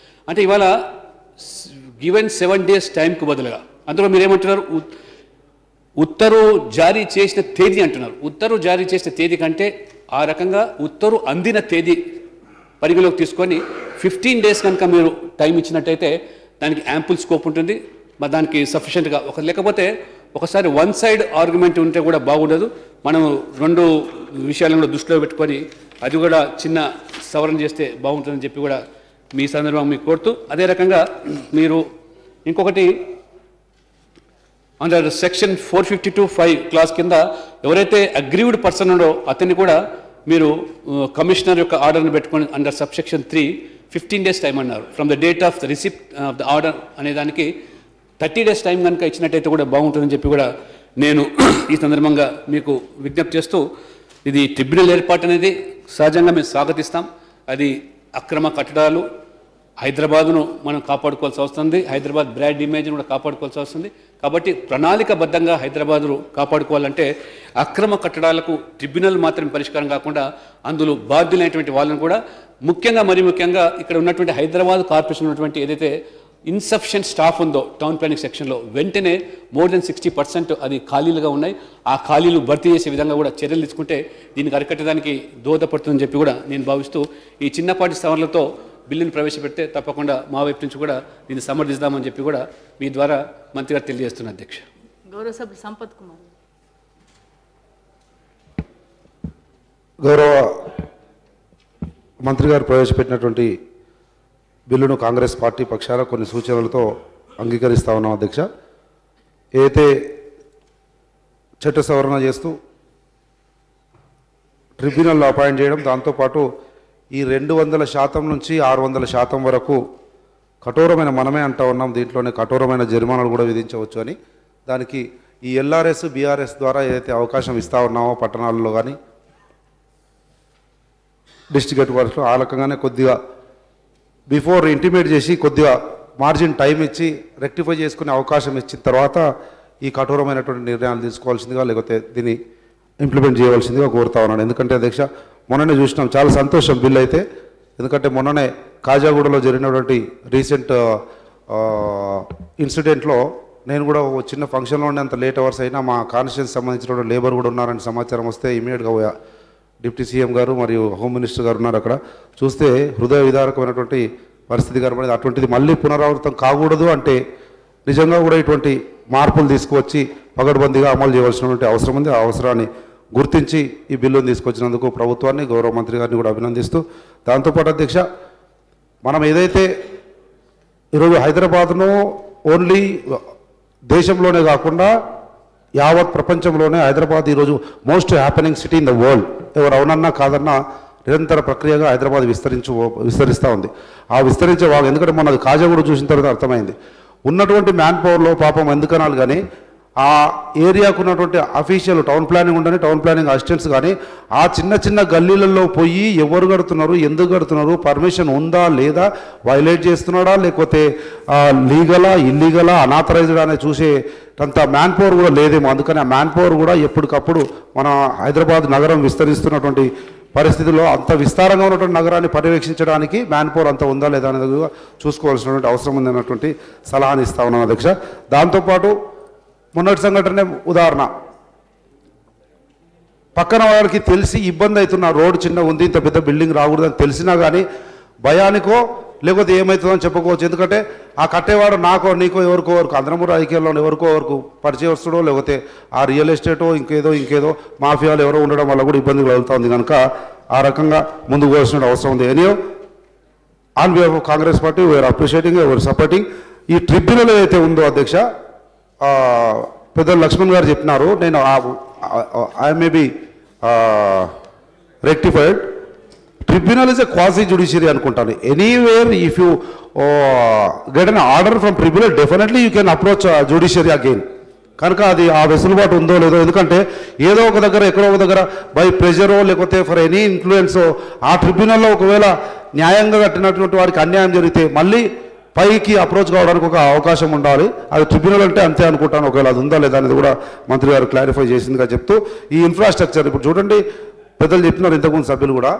అంటే ఇవాళ గివెన్ 7 days టైంకు బదులుగా అందులో మీరేమంటున్నారు ఉత్తర్వు జారీ చేసిన తేదీ అంటున్నారు. ఉత్తర్వు జారీ చేసిన తేదీ కంటే ఆ రకంగా ఉత్తర్వు అందిన తేదీ పరిగణలోకి తీసుకొని 15 days కనుక మీరు టైం ఇచ్చినట్టయితే దానికి యాంపుల్ స్కోప్ ఉంటుంది. మరి దానికి సఫిషియెంట్గా లేకపోతే ఒకసారి వన్ సైడ్ ఆర్గ్యుమెంట్ ఉంటే కూడా బాగుండదు. మనం 2 విషయాలను కూడా దృష్టిలో పెట్టుకొని అది కూడా చిన్న సవరణ చేస్తే బాగుంటుందని చెప్పి కూడా మీ సందర్భం మీకు కోరుతూ అదే రకంగా మీరు ఇంకొకటి అండర్ సెక్షన్ 452(5) క్లాస్ కింద ఎవరైతే అగ్రీవ్డ్ పర్సన్ ఉండో అతన్ని కూడా మీరు కమిషనర్ యొక్క ఆర్డర్ని పెట్టుకొని అండర్ సబ్సెక్షన్ 3 15 days టైం అన్నారు. From the date of the receipt of the order అనేదానికి 30 days టైం కనుక ఇచ్చినట్టయితే కూడా బాగుంటుందని చెప్పి కూడా నేను ఈ సందర్భంగా మీకు విజ్ఞప్తి చేస్తూ ఇది ట్రిబ్యునల్ ఏర్పాటు అనేది సహజంగా మేము స్వాగతిస్తాం. అది అక్రమ కట్టడాలు హైదరాబాద్ను మనం కాపాడుకోవాల్సి వస్తుంది, హైదరాబాద్ బ్రాండ్ ఇమేజ్ను కూడా కాపాడుకోవాల్సి వస్తుంది. కాబట్టి ప్రణాళికబద్ధంగా హైదరాబాద్ను కాపాడుకోవాలంటే అక్రమ కట్టడాలకు ట్రిబ్యునల్ మాత్రం పరిష్కారం కాకుండా అందులో బాధ్యులైనటువంటి వాళ్ళని కూడా ముఖ్యంగా ఇక్కడ ఉన్నటువంటి హైదరాబాద్ కార్పొరేషన్ ఉన్నటువంటి ఏదైతే ఇన్సఫిషియెంట్ స్టాఫ్ ఉందో టౌన్ ప్లానింగ్ సెక్షన్లో వెంటనే మోర్ దెన్ 60% అది ఖాళీలుగా ఉన్నాయి. ఆ ఖాళీలు భర్తీ చేసే విధంగా కూడా చర్యలు తీసుకుంటే దీనికి అరికట్టడానికి దోహదపడుతుందని చెప్పి కూడా నేను భావిస్తూ ఈ చిన్నపాటి సవరణలతో బిల్లును ప్రవేశపెడితే తప్పకుండా మా వైపు నుంచి కూడా దీన్ని సమర్థిస్తామని చెప్పి కూడా మీ ద్వారా మంత్రి గారు తెలియజేస్తున్నారు. అధ్యక్ష, గౌరవ సభ్యులు సంపత్ కుమార్. గౌరవ మంత్రి గారు ప్రవేశపెట్టినటువంటి బిల్లును కాంగ్రెస్ పార్టీ పక్షాన కొన్ని సూచనలతో అంగీకరిస్తా ఉన్నాం. అధ్యక్ష, ఏదైతే చట్ట సవరణ చేస్తూ ట్రిబ్యునల్ అపాయింట్ చేయడం, దాంతోపాటు ఈ 200% నుంచి 600% వరకు కఠోరమైన, మనమే అంటా ఉన్నాం దీంట్లోనే కఠోరమైన జరిమానాలు కూడా విధించవచ్చు అని, దానికి ఈ ఎల్ఆర్ఎస్ బీఆర్ఎస్ ద్వారా ఏదైతే అవకాశం ఇస్తా ఉన్నామో పట్టణాల్లో కానీ డిస్ట్రిక్ట్ హెడ్ క్వార్టర్స్లో ఆ రకంగానే కొద్దిగా బిఫోర్ ఇంటిమేట్ చేసి కొద్దిగా మార్జిన్ టైం ఇచ్చి రెక్టిఫై చేసుకునే అవకాశం ఇచ్చిన తర్వాత ఈ కఠోరమైనటువంటి నిర్ణయాలు తీసుకోవాల్సిందిగా లేకపోతే దీన్ని ఇంప్లిమెంట్ చేయవలసిందిగా కోరుతా ఉన్నాను. ఎందుకంటే అధ్యక్ష, మొన్ననే చూసినాం, చాలా సంతోషం బిల్ అయితే. ఎందుకంటే మొన్ననే కాజాగూడలో జరిగినటువంటి రీసెంట్ ఇన్సిడెంట్లో నేను కూడా ఒక చిన్న ఫంక్షన్లో ఉండే, అంత లేట్ అవర్స్ అయినా మా కాన్స్టిట్యూన్సీ సంబంధించిన లేబర్ కూడా ఉన్నారని సమాచారం వస్తే ఇమీడియట్గా పోయా. డిప్యూటీ సీఎం గారు మరియు హోమ్ మినిస్టర్ గారు ఉన్నారు అక్కడ. చూస్తే హృదయ విదారకమైనటువంటి పరిస్థితి కనబడింది. అటువంటిది మళ్ళీ పునరావృతం కాకూడదు అంటే నిజంగా కూడా ఇటువంటి మార్పులు తీసుకువచ్చి పగడ్బందీగా అమలు చేయవలసినటువంటి అవసరం ఉంది. ఆ అవసరాన్ని గుర్తించి ఈ బిల్లును తీసుకొచ్చినందుకు ప్రభుత్వాన్ని, గౌరవ మంత్రి గారిని కూడా అభినందిస్తూ, దాంతోపాటు అధ్యక్ష, మనం ఏదైతే ఈరోజు హైదరాబాద్ను ఓన్లీ దేశంలోనే కాకుండా యావత్ ప్రపంచంలోనే హైదరాబాద్ ఈరోజు most happening city in the world, ఎవరు అవునన్నా కాదన్నా నిరంతర ప్రక్రియగా హైదరాబాద్ విస్తరిస్తూ ఉంది. ఆ విస్తరించే వాళ్ళు, ఎందుకంటే మన కాజాగూడ చూసిన తర్వాత అర్థమైంది ఉన్నటువంటి మ్యాన్ పవర్లో పాపం ఎందుకనాలి కానీ ఆ ఏరియాకు ఉన్నటువంటి అఫీషియల్ టౌన్ ప్లానింగ్ ఉండని టౌన్ ప్లానింగ్ అసిస్టెంట్స్ కానీ ఆ చిన్న చిన్న గల్లీలలో పోయి ఎవరు కడుతున్నారు, ఎందుకు కడుతున్నారు, పర్మిషన్ ఉందా లేదా, వైలేట్ చేస్తున్నాడా లేకపోతే లీగలా ఇల్లీగలా అనాథరైజ్డ్ అనే చూసేటంత మ్యాన్ పవర్ కూడా లేదేమో. అందుకని ఆ మ్యాన్ పవర్ కూడా ఎప్పటికప్పుడు మన హైదరాబాద్ నగరం విస్తరిస్తున్నటువంటి పరిస్థితుల్లో అంత విస్తారంగా ఉన్నటువంటి నగరాన్ని పర్యవేక్షించడానికి మ్యాన్ పవర్ అంత ఉందా లేదా అనేది చూసుకోవాల్సినటువంటి అవసరం ఉందన్నటువంటి సలహాని ఇస్తా ఉన్నాను అధ్యక్ష. దాంతోపాటు మొన్నటి సంఘటన ఉదాహరణ, పక్కన వాళ్ళకి తెలిసి ఇబ్బంది అవుతున్న రోడ్డు చిన్న ఉంది, ఇంత పెద్ద బిల్డింగ్ రాకూడదని తెలిసినా కానీ భయానికో లేకపోతే ఏమవుతుందో అని చెప్పుకోవచ్చు. ఎందుకంటే ఆ కట్టేవాడు నాకో నీకో ఎవరికో అందరమూ రాజకీయాల్లో ఎవరికో పరిచయస్తుడో లేకపోతే ఆ రియల్ ఎస్టేటో ఇంకేదో మాఫియాలు ఎవరో ఉండడం వల్ల కూడా ఇబ్బంది కలుగుతుంది. కనుక ఆ రకంగా ముందుకు పోవాల్సిన అవసరం ఉంది. Anyhow on behalf of Congress party we are appreciating, we are supporting. ఈ ట్రిబ్యునల్ ఏదైతే ఉందో అధ్యక్ష, పెద్దలు లక్ష్మణ్ గారు చెప్పినారు, నేను I may be rectified. Tribunal is a quasi judiciary అనుకుంటాను. Anywhere if you get an order from tribunal definitely you can approach judiciary again. కనుక అది ఆ వెసులుబాటు ఉందో లేదో, ఎందుకంటే ఏదో ఒక దగ్గర ఎక్కడో ఒక దగ్గర బై ప్రెజరో లేకపోతే ఫర్ ఎనీ ఇన్ఫ్లుయెన్సో ఆ ట్రిబ్యునల్లో ఒకవేళ న్యాయంగా కట్టినటువంటి వారికి అన్యాయం జరిగితే మళ్ళీ పైకి అప్రోచ్ కావడానికి ఒక అవకాశం ఉండాలి. అది ట్రిబ్యునల్ అంటే అంతే అనుకుంటాను. ఒకవేళ అది ఉందా లేదా అనేది కూడా మంత్రి గారు క్లారిఫై చేసిందిగా చెప్తూ, ఈ ఇన్ఫ్రాస్ట్రక్చర్ ఇప్పుడు చూడండి, పెద్దలు చెప్పినారు ఇంతకుముందు సభ్యులు కూడా,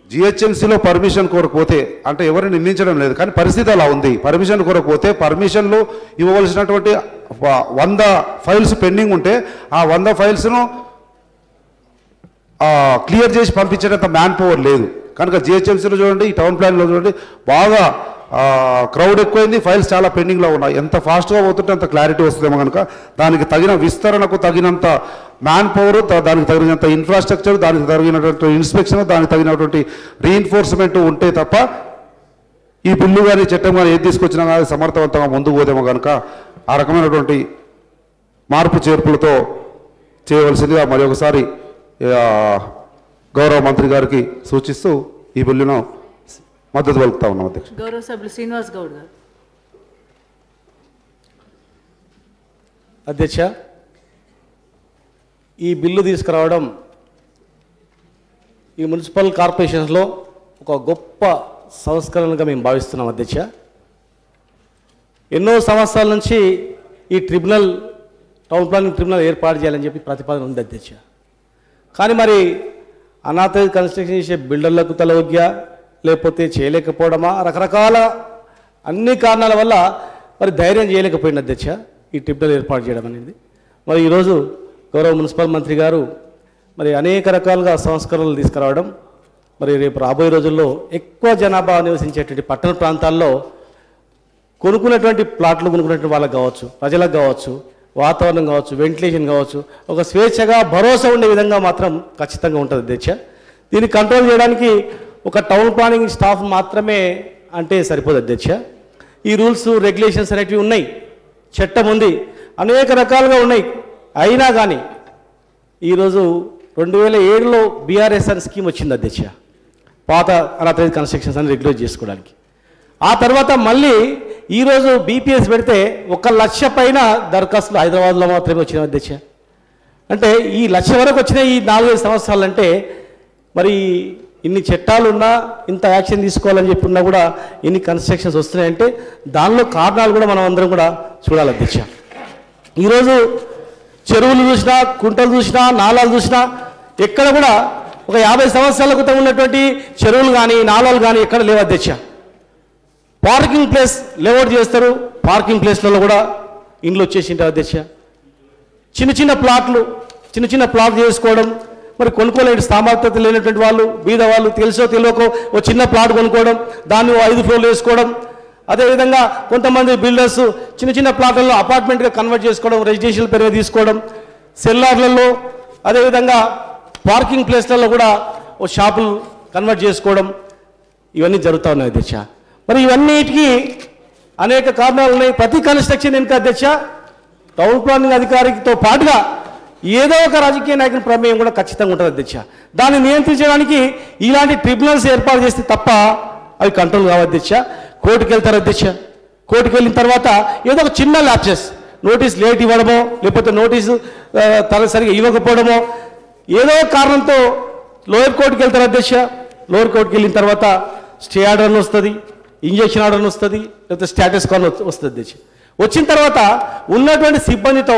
జిహెచ్ఎంసీలో పర్మిషన్ కోరకపోతే అంటే ఎవరిని నిందించడం లేదు, కానీ పరిస్థితి అలా ఉంది. పర్మిషన్ కోరకపోతే పర్మిషన్లు ఇవ్వవలసినటువంటి 100 ఫైల్స్ పెండింగ్ ఉంటే ఆ 100 ఫైల్స్ను క్లియర్ చేసి పంపించేటంత మ్యాన్ పవర్ లేదు. కనుక జిహెచ్ఎంసీలో చూడండి, ఈ టౌన్ ప్లాన్లో చూడండి, బాగా క్రౌడ్ ఎక్కువైంది, ఫైల్స్ చాలా పెండింగ్లో ఉన్నాయి. ఎంత ఫాస్ట్గా పోతుంటే అంత క్లారిటీ వస్తుందేమో. కనుక దానికి తగిన విస్తరణకు తగినంత మ్యాన్ పవర్, దానికి తగినంత ఇన్ఫ్రాస్ట్రక్చర్, దానికి తగినటువంటి ఇన్స్పెక్షన్, దానికి తగినటువంటి రీఎన్ఫోర్స్మెంట్ ఉంటే తప్ప ఈ బిల్లు కానీ చట్టం కానీ ఏది తీసుకొచ్చినా కానీ సమర్థవంతంగా ముందుకు పోదేమో. కనుక ఆ రకమైనటువంటి మార్పు చేర్పులతో చేయవలసిందిగా మరి ఒకసారి గౌరవ మంత్రి గారికి సూచిస్తూ ఈ బిల్లును మద్దతు పలుకుతా ఉన్నాం అధ్యక్ష. గౌరవ సభ్యులు శ్రీనివాస్ గౌడ్ గారు. అధ్యక్ష, ఈ బిల్లు తీసుకురావడం ఈ మున్సిపల్ కార్పొరేషన్స్లో ఒక గొప్ప సంస్కరణగా మేము భావిస్తున్నాం అధ్యక్ష. ఎన్నో సంవత్సరాల నుంచి ఈ ట్రిబ్యునల్, టౌన్ ప్లానింగ్ ట్రిబ్యునల్ ఏర్పాటు చేయాలని చెప్పి ప్రతిపాదన ఉంది అధ్యక్ష. కానీ మరి అనాథరైజ్ కన్స్ట్రక్షన్ చేసే బిల్డర్లకు తలవగ్గా, లేకపోతే చేయలేకపోవడమా, రకరకాల అన్ని కారణాల వల్ల మరి ధైర్యం చేయలేకపోయింది అధ్యక్ష ఈ ట్రిబ్యునల్ ఏర్పాటు చేయడం అనేది. మరి ఈరోజు గౌరవ మున్సిపల్ మంత్రి గారు మరి అనేక రకాలుగా సంస్కరణలు తీసుకురావడం, మరి రేపు రాబోయే రోజుల్లో ఎక్కువ జనాభా నివసించేటువంటి పట్టణ ప్రాంతాల్లో కొనుక్కున్నటువంటి ప్లాట్లు కొనుక్కున్నటువంటి వాళ్ళకి కావచ్చు, ప్రజలకు కావచ్చు, వాతావరణం కావచ్చు, వెంటిలేషన్ కావచ్చు, ఒక స్వేచ్ఛగా భరోసా ఉండే విధంగా మాత్రం ఖచ్చితంగా ఉంటుంది అధ్యక్ష. దీన్ని కంట్రోల్ చేయడానికి ఒక టౌన్ ప్లానింగ్ స్టాఫ్ మాత్రమే అంటే సరిపోదు అధ్యక్ష. ఈ రూల్స్ రెగ్యులేషన్స్ అనేటివి ఉన్నాయి, చట్టం ఉంది, అనేక రకాలుగా ఉన్నాయి. అయినా కానీ ఈరోజు 2007లో బీఆర్ఎస్ అని స్కీమ్ వచ్చింది అధ్యక్ష, పాత అనాథరైజ్ కన్స్ట్రక్షన్స్ అని రెగ్యులేట్ చేసుకోవడానికి. ఆ తర్వాత మళ్ళీ ఈరోజు బీపీఎస్ పెడితే 1 లక్ష పైన దరఖాస్తులు హైదరాబాద్లో మాత్రమే వచ్చినాయి అధ్యక్ష. అంటే ఈ 1 లక్ష వరకు వచ్చిన ఈ 4-5 సంవత్సరాలు అంటే మరి ఇన్ని చట్టాలున్నా, ఇంత యాక్షన్ తీసుకోవాలని చెప్పి ఉన్నా కూడా ఎన్ని కన్స్ట్రక్షన్స్ వస్తున్నాయంటే దానిలో కారణాలు కూడా మనం అందరం కూడా చూడాలి అధ్యక్ష. ఈరోజు చెరువులు చూసినా, కుంటలు చూసినా, నాలాలు చూసినా ఎక్కడ కూడా ఒక 50 సంవత్సరాల క్రితం ఉన్నటువంటి చెరువులు కానీ, నాలాలు కానీ ఎక్కడ లేవు అధ్యక్ష. పార్కింగ్ ప్లేస్ లేఅవుట్ చేస్తారు, పార్కింగ్ ప్లేస్లలో కూడా ఇండ్లు వచ్చేసింటారు అధ్యక్ష. చిన్న చిన్న ప్లాట్లు చేసుకోవడం, మరి కొనుక్కోలేని సామర్థ్యత లేనటువంటి వాళ్ళు, బీద వాళ్ళు తెలుసో తెలియకో ఒక చిన్న ప్లాట్ కొనుక్కోవడం, దాన్ని 5 ఫ్లోర్లు వేసుకోవడం. అదేవిధంగా కొంతమంది బిల్డర్స్ చిన్న చిన్న ప్లాట్లలో అపార్ట్మెంట్గా కన్వర్ట్ చేసుకోవడం, రెసిడెన్షియల్ పేరు తీసుకోవడం, సెల్లార్లలో, అదేవిధంగా పార్కింగ్ ప్లేస్లలో కూడా ఓ షాపులు కన్వర్ట్ చేసుకోవడం, ఇవన్నీ జరుగుతూ ఉన్నాయి అధ్యక్ష. మరి ఇవన్నిటికీ అనేక కారణాలు ఉన్నాయి. ప్రతి కన్స్ట్రక్షన్ వెనుక అధ్యక్ష టౌన్ ప్లానింగ్ అధికారితో పాటుగా ఏదో ఒక రాజకీయ నాయకుని ప్రమేయం కూడా ఖచ్చితంగా ఉంటుంది అధ్యక్ష. దాన్ని నియంత్రించడానికి ఇలాంటి ట్రిబ్యునల్స్ ఏర్పాటు చేస్తే తప్ప అవి కంట్రోల్ కావు అధ్యక్ష. కోర్టుకు వెళ్తారు అధ్యక్ష. కోర్టుకు వెళ్ళిన తర్వాత ఏదో ఒక చిన్న ల్యాప్సెస్, నోటీస్ లేట్ ఇవ్వడమో, లేకపోతే నోటీసు సరిగా ఇవ్వకపోవడమో, ఏదో కారణంతో లోయర్ కోర్టుకు వెళ్తారు అధ్యక్ష. లోయర్ కోర్టుకు వెళ్ళిన తర్వాత స్టే ఆర్డర్ వస్తుంది, ఇంజక్షన్ ఆర్డర్ వస్తుంది, లేకపోతే స్టేటస్ కాన్ వస్తుంది అధ్యక్ష. వచ్చిన తర్వాత ఉన్నటువంటి సిబ్బందితో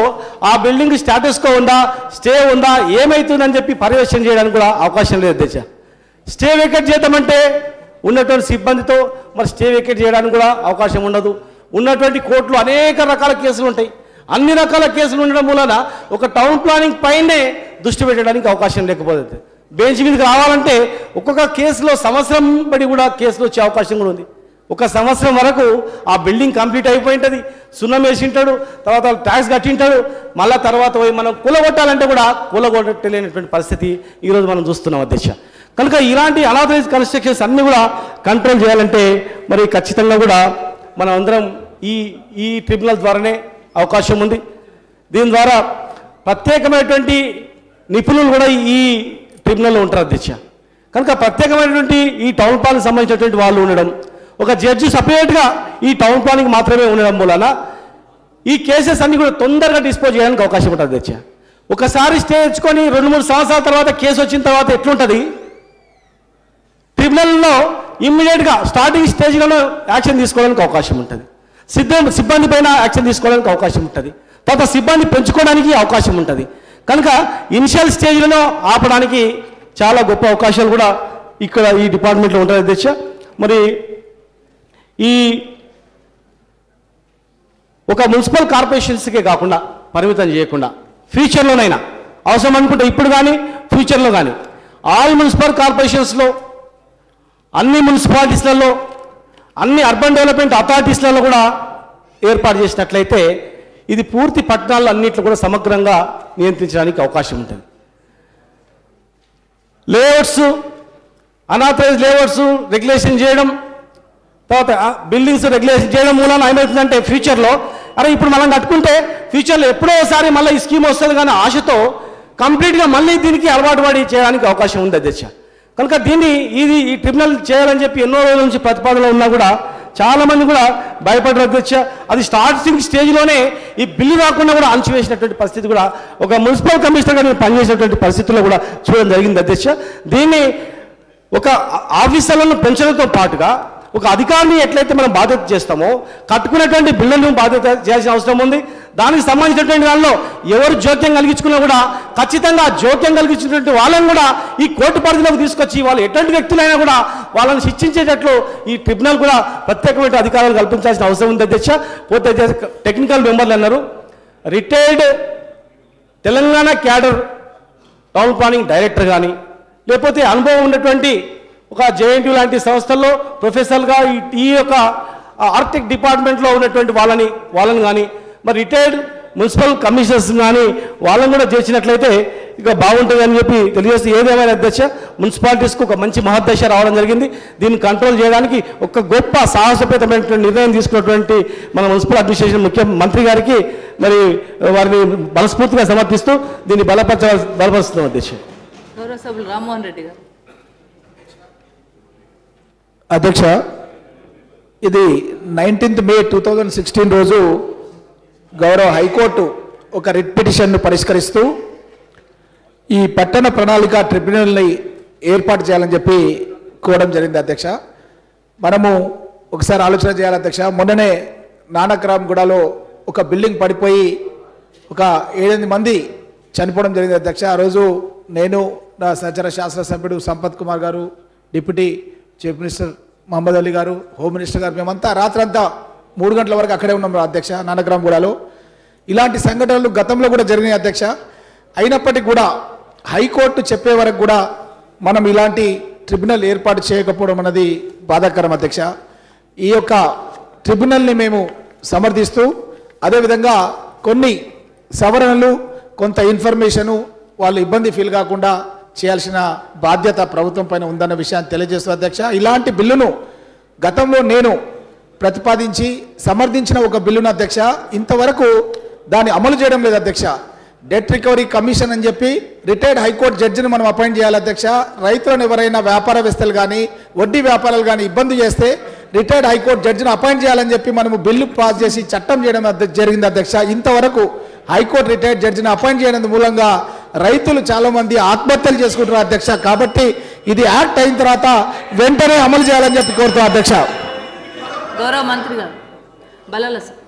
ఆ బిల్డింగ్ స్టేటస్ కో ఉందా, స్టే ఉందా, ఏమవుతుందని చెప్పి పర్యవేక్షణ చేయడానికి కూడా అవకాశం లేదు అధ్యక్ష. స్టే వేకేట్ చేద్దామంటే ఉన్నటువంటి సిబ్బందితో మరి స్టే వేకేట్ చేయడానికి కూడా అవకాశం ఉండదు. ఉన్నటువంటి కోర్టులో అనేక రకాల కేసులు ఉంటాయి. అన్ని రకాల కేసులు ఉండడం మూలన ఒక టౌన్ ప్లానింగ్ పైనే దృష్టి పెట్టడానికి అవకాశం లేకపోతుంది. బెంచ్ మీదకి రావాలంటే ఒక్కొక్క కేసులో సంవత్సరం బడి కూడా కేసులు వచ్చే అవకాశం కూడా ఉంది. 1 సంవత్సరం వరకు ఆ బిల్డింగ్ కంప్లీట్ అయిపోయి ఉంటుంది, సున్నం వేసింటాడు, తర్వాత ట్యాక్స్ కట్టింటాడు, మళ్ళీ తర్వాత పోయి మనం కూలగొట్టాలంటే కూడా కూలగొట్టలేనటువంటి పరిస్థితి ఈరోజు మనం చూస్తున్నాం అధ్యక్ష. కనుక ఇలాంటి అనాథరైజ్ కన్స్ట్రక్షన్స్ అన్నీ కూడా కంట్రోల్ చేయాలంటే మరి ఖచ్చితంగా కూడా మనం అందరం ఈ ట్రిబ్యునల్ ద్వారానే అవకాశం ఉంది. దీని ద్వారా ప్రత్యేకమైనటువంటి నిపుణులు కూడా ఈ ట్రిబ్యునల్లో ఉంటారు అధ్యక్ష. కనుక ప్రత్యేకమైనటువంటి ఈ టౌన్ ప్లాన్కి సంబంధించినటువంటి వాళ్ళు ఉండడం, ఒక జడ్జి సపరేట్గా ఈ టౌన్ ప్లానింగ్ మాత్రమే ఉండడం మూలన ఈ కేసెస్ అన్ని కూడా తొందరగా డిస్పోజ్ చేయడానికి అవకాశం ఉంటుంది అధ్యక్ష. ఒకసారి స్టే తెచ్చుకొని 2-3 సంవత్సరాల తర్వాత కేసు వచ్చిన తర్వాత ఎట్లుంటుంది, ట్రిబ్యునల్లో ఇమ్మీడియట్గా స్టార్టింగ్ స్టేజ్లోనే యాక్షన్ తీసుకోవడానికి అవకాశం ఉంటుంది, సిబ్బంది పైన యాక్షన్ తీసుకోవడానికి అవకాశం ఉంటుంది, తర్వాత సిబ్బంది పెంచుకోవడానికి అవకాశం ఉంటుంది. కనుక ఇనిషియల్ స్టేజ్లో ఆపడానికి చాలా గొప్ప అవకాశాలు కూడా ఇక్కడ ఈ డిపార్ట్మెంట్లో ఉంటుంది అధ్యక్ష. మరి ఈ ఒక మున్సిపల్ కార్పొరేషన్స్కే కాకుండా పరిమితం చేయకుండా ఫ్యూచర్లోనైనా అవసరం అనుకుంటే ఇప్పుడు కానీ ఫ్యూచర్లో కానీ ఆల్ మున్సిపల్ కార్పొరేషన్స్లో, అన్ని మున్సిపాలిటీస్లలో, అన్ని అర్బన్ డెవలప్మెంట్ అథారిటీస్లలో కూడా ఏర్పాటు చేసినట్లయితే ఇది పూర్తి పట్టణాల్లో అన్నింటిలో కూడా సమగ్రంగా నియంత్రించడానికి అవకాశం ఉంటుంది. లేఅవుట్స్, అనాథరైజ్ లేఅవుట్స్ రెగ్యులేషన్ చేయడం, తర్వాత బిల్డింగ్స్ రెగ్యులేషన్ చేయడం మూలన ఏమవుతుందంటే ఫ్యూచర్లో అరే ఇప్పుడు మనం కట్టుకుంటే ఫ్యూచర్లో ఎప్పుడో ఒకసారి మళ్ళీ ఈ స్కీమ్ వస్తుంది కానీ ఆశతో కంప్లీట్గా మళ్ళీ దీనికి అలవాటు పడి చేయడానికి అవకాశం ఉంది అధ్యక్ష. కనుక దీన్ని ఈ ట్రిబ్యునల్ చేయాలని చెప్పి ఎన్నో రోజుల నుంచి ప్రతిపాదనలో ఉన్నా కూడా చాలామంది కూడా భయపడ్డారు అధ్యక్ష. అది స్టార్టింగ్ స్టేజ్లోనే ఈ బిల్లు రాకుండా కూడా అణచివేసినటువంటి పరిస్థితి కూడా ఒక మున్సిపల్ కమిషనర్గా నేను పనిచేసినటువంటి పరిస్థితుల్లో కూడా చూడడం జరిగింది అధ్యక్ష. దీన్ని ఒక ఆఫీసర్లను పెంచడంతో పాటుగా ఒక అధికారిని ఎట్లయితే మనం బాధ్యత చేస్తామో కట్టుకున్నటువంటి బిల్లులను బాధ్యత చేయాల్సిన అవసరం ఉంది. దానికి సంబంధించినటువంటి దానిలో ఎవరు జోక్యం కలిగించుకున్నా కూడా ఖచ్చితంగా జోక్యం కలిగించినటువంటి వాళ్ళని కూడా ఈ కోర్టు పరిధిలోకి తీసుకొచ్చి వాళ్ళు ఎటువంటి వ్యక్తులైనా కూడా వాళ్ళని శిక్షించేటట్లు ఈ ట్రిబ్యునల్ కూడా ప్రత్యేకమైన అధికారాలు కల్పించాల్సిన అవసరం ఉంది అధ్యక్ష. పోతే టెక్నికల్ మెంబర్లు అన్నారు, retired Telangana cadre town planning director కానీ లేకపోతే అనుభవం ఉన్నటువంటి ఒక జేఎన్టీ లాంటి సంస్థల్లో ప్రొఫెసర్గా ఈ యొక్క ఆర్కిటెక్ట్ డిపార్ట్మెంట్లో ఉన్నటువంటి వాళ్ళని కానీ మరి రిటైర్డ్ మున్సిపల్ కమిషనర్స్ కానీ వాళ్ళని కూడా చేసినట్లయితే ఇక బాగుంటుంది అని చెప్పి తెలియజేస్తే ఏదేమైనా అధ్యక్ష మున్సిపాలిటీస్కి ఒక మంచి మహద్దశ రావడం జరిగింది. దీన్ని కంట్రోల్ చేయడానికి ఒక గొప్ప సాహసోపేతమైనటువంటి నిర్ణయం తీసుకున్నటువంటి మన మున్సిపల్ అడ్మినిస్ట్రేషన్ ముఖ్యమంత్రి గారికి మరి వారిని మనస్ఫూర్తిగా సమర్పిస్తూ దీన్ని బలపరుస్తున్నాం అధ్యక్ష. గౌరవ సభ్యులు రామ్మోహన్ రెడ్డి గారు. అధ్యక్ష, ఇది 19th May 2016 రోజు గౌరవ హైకోర్టు ఒక రిట్ పిటిషన్ను పరిష్కరిస్తూ ఈ పట్టణ ప్రణాళిక ట్రిబ్యునల్ని ఏర్పాటు చేయాలని చెప్పి కోరడం జరిగింది అధ్యక్ష. మనము ఒకసారి ఆలోచన చేయాలి అధ్యక్ష. మొన్ననే నానక్రామ్గూడలో ఒక బిల్డింగ్ పడిపోయి ఒక 7-8 మంది చనిపోవడం జరిగింది అధ్యక్ష. ఆ రోజు నేను నా సహచర శాసనసభ్యుడు సంపత్ కుమార్ గారు, deputy chief minister Mohammed Ali గారు, హోమ్ మినిస్టర్ గారు, మేమంతా రాత్రంతా 3 గంటల వరకు అక్కడే ఉన్నాం అధ్యక్ష నానక్రామ్గూడలో. ఇలాంటి సంఘటనలు గతంలో కూడా జరిగినాయి అధ్యక్ష. అయినప్పటికీ కూడా హైకోర్టు చెప్పే వరకు కూడా మనం ఇలాంటి ట్రిబ్యునల్ ఏర్పాటు చేయకపోవడం అన్నది బాధాకరం అధ్యక్ష. ఈ యొక్క ట్రిబ్యునల్ని మేము సమర్థిస్తూ అదేవిధంగా కొన్ని సవరణలు కొంత ఇన్ఫర్మేషను వాళ్ళు ఇబ్బంది ఫీల్ కాకుండా చేయాల్సిన బాధ్యత ప్రభుత్వం పైన ఉందన్న విషయాన్ని తెలియజేస్తూ అధ్యక్ష, ఇలాంటి బిల్లును గతంలో నేను ప్రతిపాదించి సమర్థించిన ఒక బిల్లును అధ్యక్ష ఇంతవరకు దాన్ని అమలు చేయడం లేదు అధ్యక్ష. డెట్ రికవరీ కమిషన్ అని చెప్పి రిటైర్డ్ హైకోర్టు జడ్జిని మనం అపాయింట్ చేయాలి అధ్యక్ష. రైతులను ఎవరైనా వ్యాపారవేత్తలు కానీ వడ్డీ వ్యాపారాలు కానీ ఇబ్బంది చేస్తే రిటైర్డ్ హైకోర్టు జడ్జిని అపాయింట్ చేయాలని చెప్పి మనము బిల్లు పాస్ చేసి చట్టం చేయడం జరిగింది అధ్యక్ష. ఇంతవరకు హైకోర్టు రిటైర్డ్ జడ్జిని అపాయింట్ చేయడం మూలంగా రైతులు చాలా మంది ఆత్మహత్యలు చేసుకుంటున్నారు అధ్యక్ష. కాబట్టి ఇది యాక్ట్ అయిన తర్వాత వెంటనే అమలు చేయాలని చెప్పి కోరుతాం అధ్యక్ష. గౌరవ మంత్రి గారు బలాల సార్.